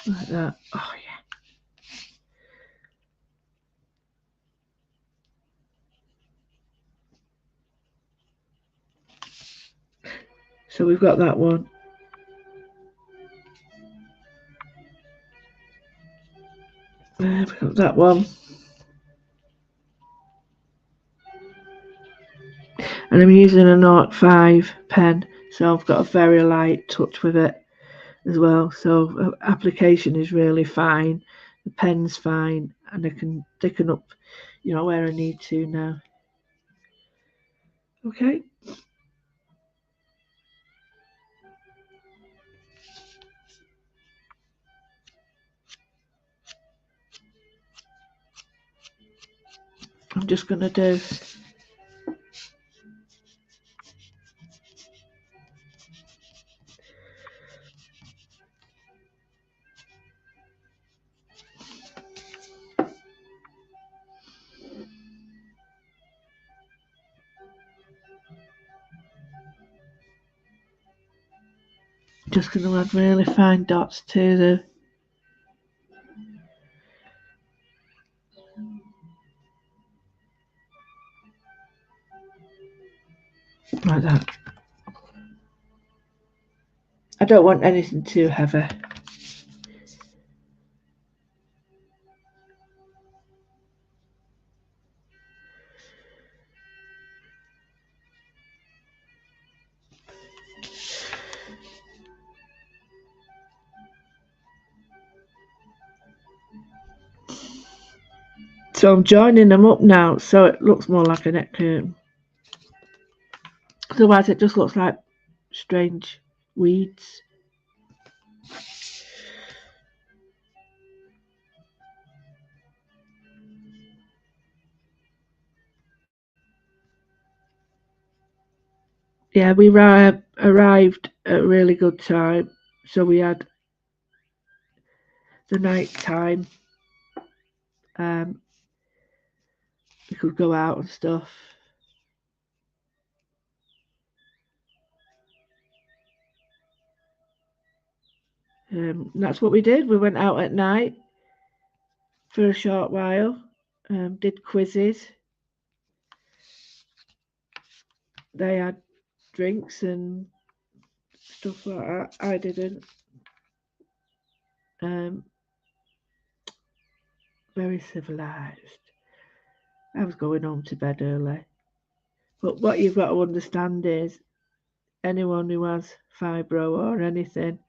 like that. Oh yeah. So we've got that one. We've got that one. And I'm using a 0.5 pen, so I've got a very light touch with it as well. So application is really fine. The pen's fine, and I can thicken up, you know, where I need to now. Okay. I'm just going to do just going to add really fine dots to the like that. I don't want anything too heavy. So I'm joining them up now so it looks more like a neck curtain. Otherwise it just looks like strange weeds. Yeah, we arrived at a really good time. So we had the night time. We could go out and stuff. That's what we did. We went out at night for a short while, did quizzes. They had drinks and stuff like that. I didn't. Very civilized. I was going home to bed early. But what you've got to understand is anyone who has fibro or anything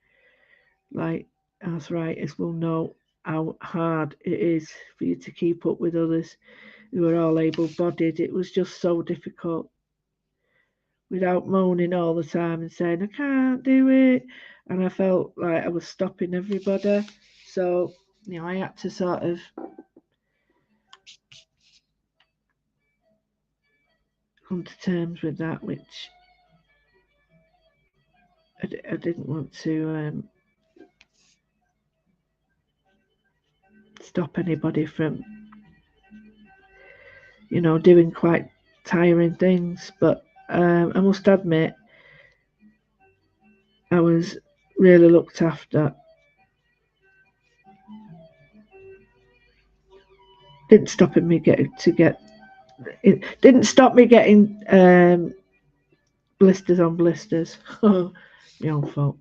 like arthritis will know how hard it is for you to keep up with others who are all able bodied. It was just so difficult without moaning all the time and saying, I can't do it. And I felt like I was stopping everybody. So, you know, I had to sort of come to terms with that, which I didn't want to stop anybody from, you know, doing quite tiring things. But I must admit, I was really looked after. Didn't stop me get it didn't stop me getting blisters on blisters. My own fault.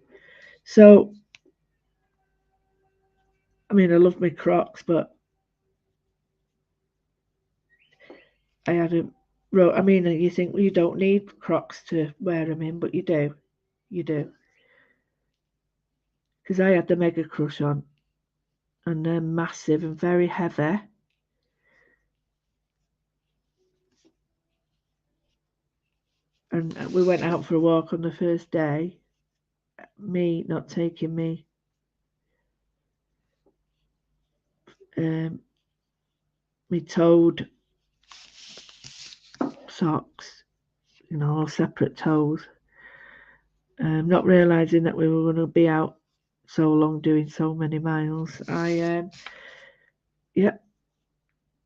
So I mean, I love my Crocs, but I had a I mean, you think, well, you don't need Crocs to wear them in, but you do. You do. Because I had the Mega Crush on, and they're massive and very heavy. And we went out for a walk on the first day. Me not taking me me toed socks, you know, all separate toes. Not realizing that we were going to be out so long doing so many miles. Yep,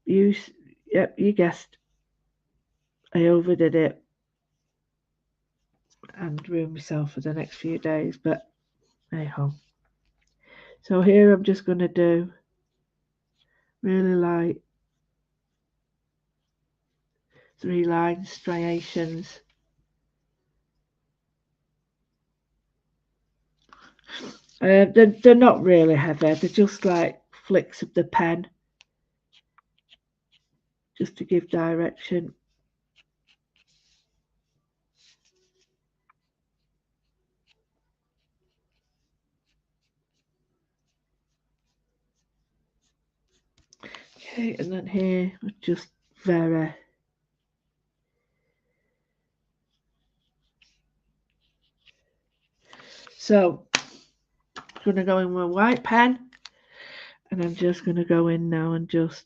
you, yep, you guessed. I overdid it and ruined myself for the next few days, but hey ho. So here I'm just going to do really light 3-line striations. They're not really heavy, they're just like flicks of the pen, just to give direction. Okay, and then here, just very. So, I'm going to go in with a white pen, and I'm just going to go in now and just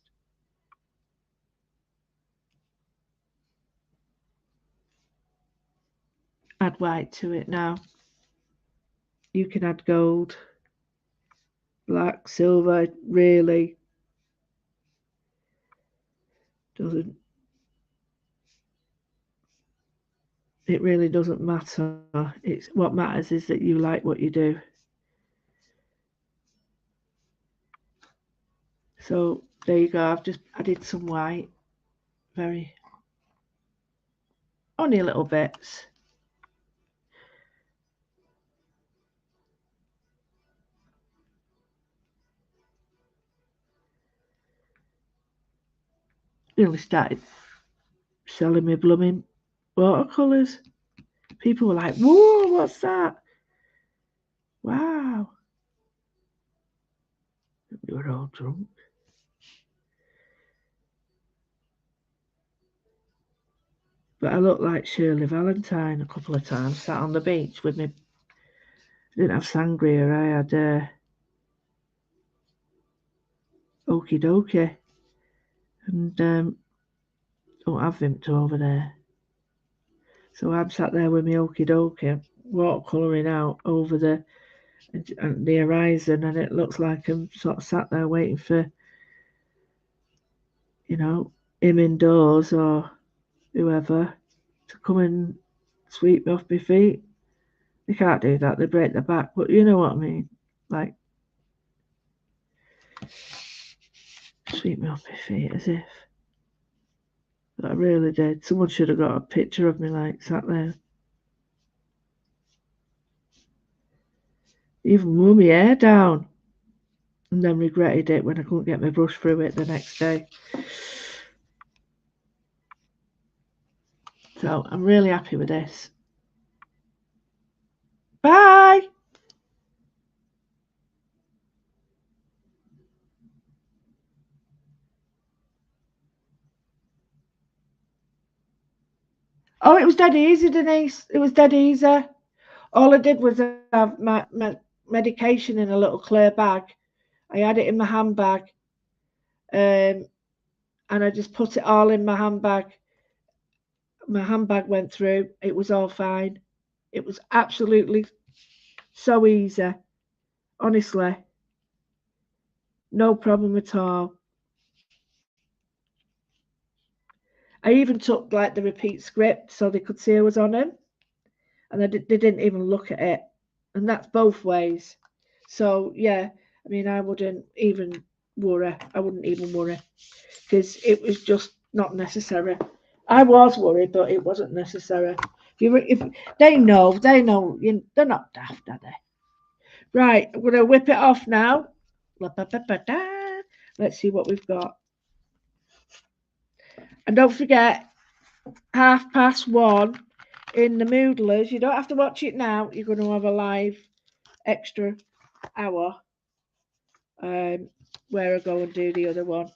add white to it now. You can add gold, black, silver, really doesn't, it really doesn't matter. It's what matters is that you like what you do. So there you go, I've just added some white, very, only little bits. Really started selling me blooming watercolours. People were like, whoa, what's that? Wow. We were all drunk. But I looked like Shirley Valentine a couple of times, sat on the beach with me. I didn't have sangria, I had okie dokie. And don't have Vimto over there. So I'm sat there with my okie dokie, watercolouring out over the horizon, and it looks like I'm sort of sat there waiting for, you know, him indoors or whoever to come and sweep me off my feet. They can't do that, they break their back, but you know what I mean. Like, sweep me off my feet as if. But I really did. Someone should have got a picture of me like sat there. Even wore my hair down. And then regretted it when I couldn't get my brush through it the next day. So I'm really happy with this. Bye! Oh, it was dead easy, Denise. It was dead easy. All I did was have my medication in a little clear bag. I had it in my handbag. And I just put it all in my handbag. My handbag went through. It was all fine. It was absolutely so easy. Honestly. No problem at all. I even took like the repeat script so they could see I was on him, and they didn't even look at it, and that's both ways. So yeah, I mean, I wouldn't even worry. I wouldn't even worry because it was just not necessary. I was worried, but it wasn't necessary. If they know, they're not daft, are they? Right, I'm gonna whip it off now. Let's see what we've got. And don't forget, 1:30 in the Moodlers. You don't have to watch it now. You're going to have a live extra hour where I go and do the other one.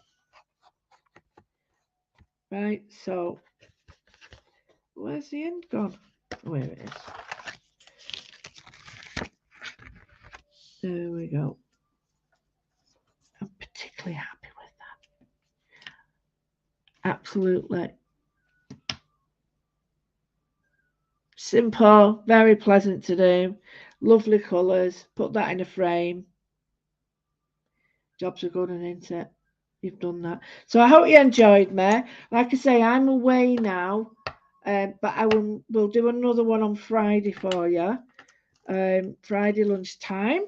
Right, so where's the end gone? Where it is. There we go. I'm particularly happy with that. Absolutely. Simple, very pleasant to do. Lovely colours. Put that in a frame. Jobs are good, isn't it? You've done that. So I hope you enjoyed me. Like I say, I'm away now, but we'll do another one on Friday for you. Friday lunchtime.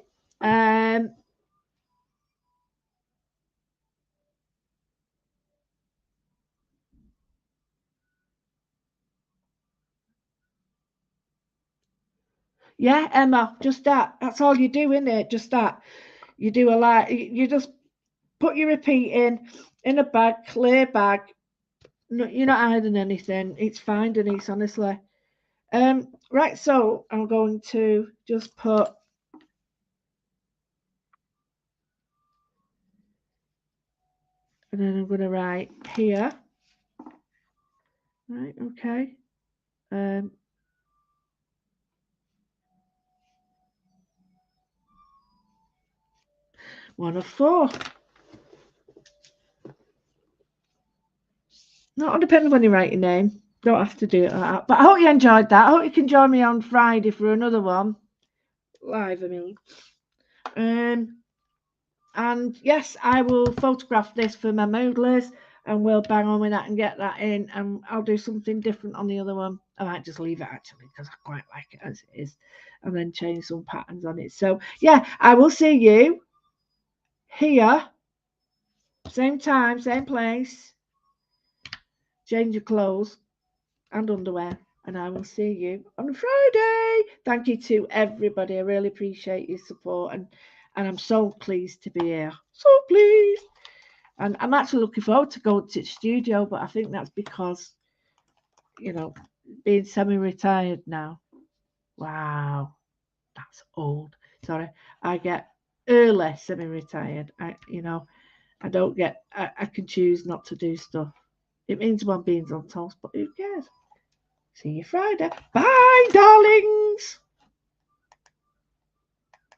Yeah, Emma, just that. That's all you do, isn't it? Just that. You do a lot. You just put your repeat in a bag, clear bag. No, you're not hiding anything. It's fine, Denise, honestly. Right, so I'm going to just put and then I'm going to write here. Right, okay. 1 of 4. Not depending when you write your name. Don't have to do it like that. But I hope you enjoyed that. I hope you can join me on Friday for another one. Live, I mean. And yes, I will photograph this for my moodlers and we'll bang on with that and get that in. And I'll do something different on the other one. I might just leave it actually because I quite like it as it is and then change some patterns on it. So yeah, I will see you here, same time, same place. Change your clothes and underwear. And I will see you on Friday. Thank you to everybody. I really appreciate your support and I'm so pleased to be here. So pleased. And I'm actually looking forward to going to the studio, but I think that's because, being semi-retired now. Wow, that's old. Sorry, I get early semi-retired. I don't get. I can choose not to do stuff. It means one beans on toast, but who cares? See you Friday. Bye, darlings.